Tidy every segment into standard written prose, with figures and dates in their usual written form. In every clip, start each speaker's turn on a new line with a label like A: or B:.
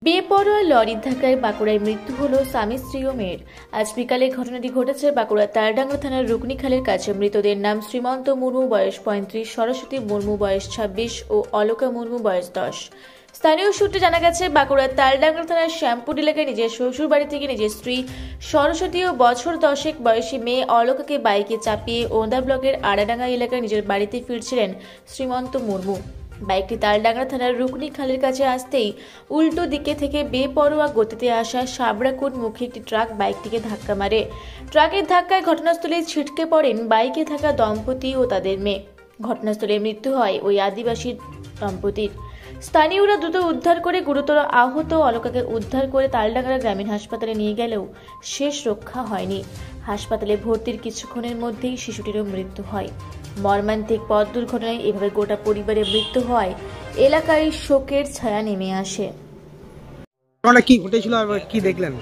A: বেপরোয়া লরির ধাক্কায় বাঁকুড়ায় মৃত্যু হলো স্বামী স্ত্রী ও মেয়ের। আজ বিকালে ঘটনাটি ঘটেছে বাঁকুড়া তালডাঙ্গা থানার রুকনিখালের কাছে। মৃতদের নাম শ্রীমন্ত মুর্মু, বয়স 35, সরস্বতী মুর্মু, বয়স 26 ও অলকা মুর্মু, বয়স 10। স্থানীয় সূত্রে জানা গেছে, বাঁকুড়ার তালডাঙ্গা থানার শ্যামপুর এলাকায় নিজের শ্বশুর বাড়ি থেকে নিজের স্ত্রী সরস্বতী ও বছর 10 বয়সী মেয়ে অলকাকে বাইকে চাপিয়ে ওন্দা ব্লকের আড়াডাঙ্গা এলাকায় নিজের বাড়িতে ফিরছিলেন শ্রীমন্ত মুর্মু। বাইকটি তালডাঙ্গা থানার রুকনিখালের কাছে আসতেই উল্টো দিকে থেকে বেপরোয়া গতিতে আসা সাবরাকোটমুখী একটি ট্রাক বাইকটিকে ধাক্কা মারে। ট্রাকের ধাক্কায় ঘটনাস্থলে ছিটকে পড়েন বাইকে থাকা দম্পতি ও তাদের মেয়ে। ঘটনাস্থলে মৃত্যু হয় ওই আদিবাসী দম্পতির। স্থানীয়রা দ্রুত উদ্ধার করে গুরুতর আহত অলকাকে উদ্ধার করে তালডাঙ্গা গ্রামীণ হাসপাতালে নিয়ে গেলেও শেষ রক্ষা হয়নি। হাসপাতালে ভর্তির কিছুক্ষণের মধ্যেই শিশুটিরও মৃত্যু হয়। মর্মান্তিক পথ দুর্ঘটনায় এভাবে গোটা পরিবারের মৃত্যু হয়, এলাকায় শোকের ছায়া নেমে আসে।
B: কি ঘটেছিল আর কি দেখলেন?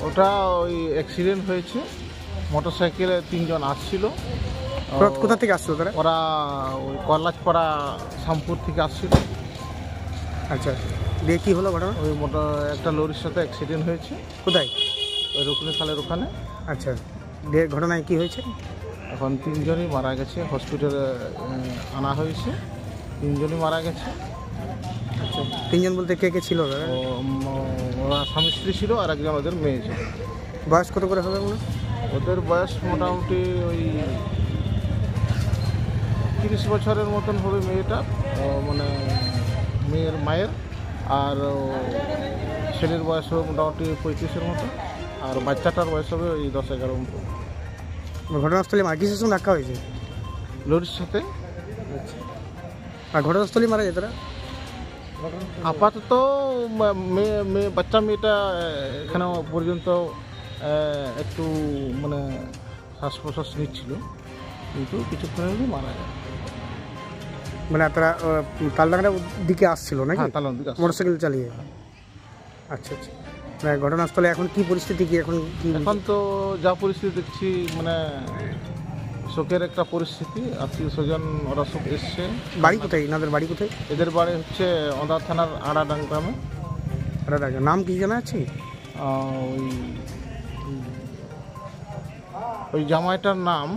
C: ওটা ওই অ্যাক্সিডেন্ট হয়েছে, মোটরসাইকেলে 3 জন আসছিল।
B: কোথা থেকে আসছিল তারা?
C: ওরা ওই কল্লাচপাড়া শ্যামপুর থেকে আসছিল।
B: আচ্ছা, দিয়ে কি হলো ঘটনা?
C: ওই একটা লরির সাথে অ্যাক্সিডেন্ট হয়েছে।
B: কোথায়?
C: ওই রুকনিখালের ওখানে।
B: আচ্ছা, দিয়ে ঘটনায় কি হয়েছে?
C: এখন 3 জনই মারা গেছে, হসপিটালে আনা হয়েছে। 3 জনই মারা গেছে।
B: আচ্ছা, 3 জন বলতে কে কে ছিল?
C: ওরা স্বামী স্ত্রী ছিল আর একজন ওদের মেয়ে ছিল।
B: বয়স কত করে হবে মনে?
C: ওদের বয়স মোটামুটি ওই 30 বছরের মতন হবে মেয়েটা, মানে মেয়ের মায়ের। আর ছেলের বয়স হবে মোটামুটি 35-এর মতো, আর বাচ্চাটার বয়স হবে ওই 10-11 মতো।
B: ঘটনাস্থলে কিসের সঙ্গে ধাক্কা হয়েছে?
C: লরির সাথে।
B: আর ঘটনাস্থলে মারা যায় তারা?
C: আপাতত বাচ্চা মেয়েটা এখানে পর্যন্ত একটু মানে শ্বাস প্রশ্বাস নিচ্ছিল, কিন্তু কিছুক্ষণের মধ্যে মারা যায়।
B: মানে তারা তালডাঙ্গার দিকে আসছিল নাকি?
C: হ্যাঁ, তালডাঙ্গার দিকে
B: মোটরসাইকেল চালিয়ে। আচ্ছা আচ্ছা, মানে ঘটনাস্থলে এখন কি পরিস্থিতি, কি এখন
C: এখন তো যা পরিস্থিতি দেখছি, মানে শোকের একটা পরিস্থিতি। আত্মীয় স্বজন ওরা সব এসছে।
B: বাড়ি কোথায় এনাদের? বাড়ি কোথায়?
C: এদের বাড়ি হচ্ছে ওন্দা থানার আড়াডাঙ্গা গ্রামে।
B: আড়াডাঙ্গা। নাম কি জানা আছে?
C: ওই জামাইটার নাম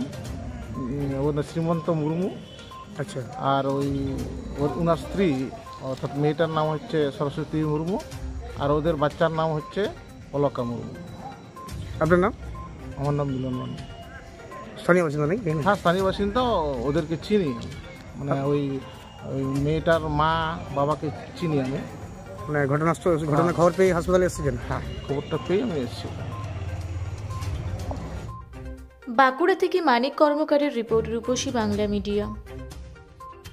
C: শ্রীমন্ত মুর্মু।
B: আচ্ছা।
C: আর ওনার স্ত্রী অর্থাৎ মেয়েটার নাম হচ্ছে সরস্বতী মুর্মু, আর ওদের বাচ্চার নাম হচ্ছে অলকা মুর্মু।
B: আপনার নাম?
C: আমার নাম মিলন মান্ডি।
B: স্থানীয় বাসিন্দা নাকি?
C: হ্যাঁ, স্থানীয় বাসিন্দা। ওদেরকে চিনি, মানে ওই মেয়েটার মা বাবাকে চিনি আমি।
B: মানে ঘটনার খবর পেয়ে হাসপাতালে এসেছেন?
C: হ্যাঁ, খবরটা পেয়ে আমি এসেছি।
A: বাঁকুড়া থেকে মানিক কর্মকারের রিপোর্ট, রূপসী বাংলা মিডিয়া।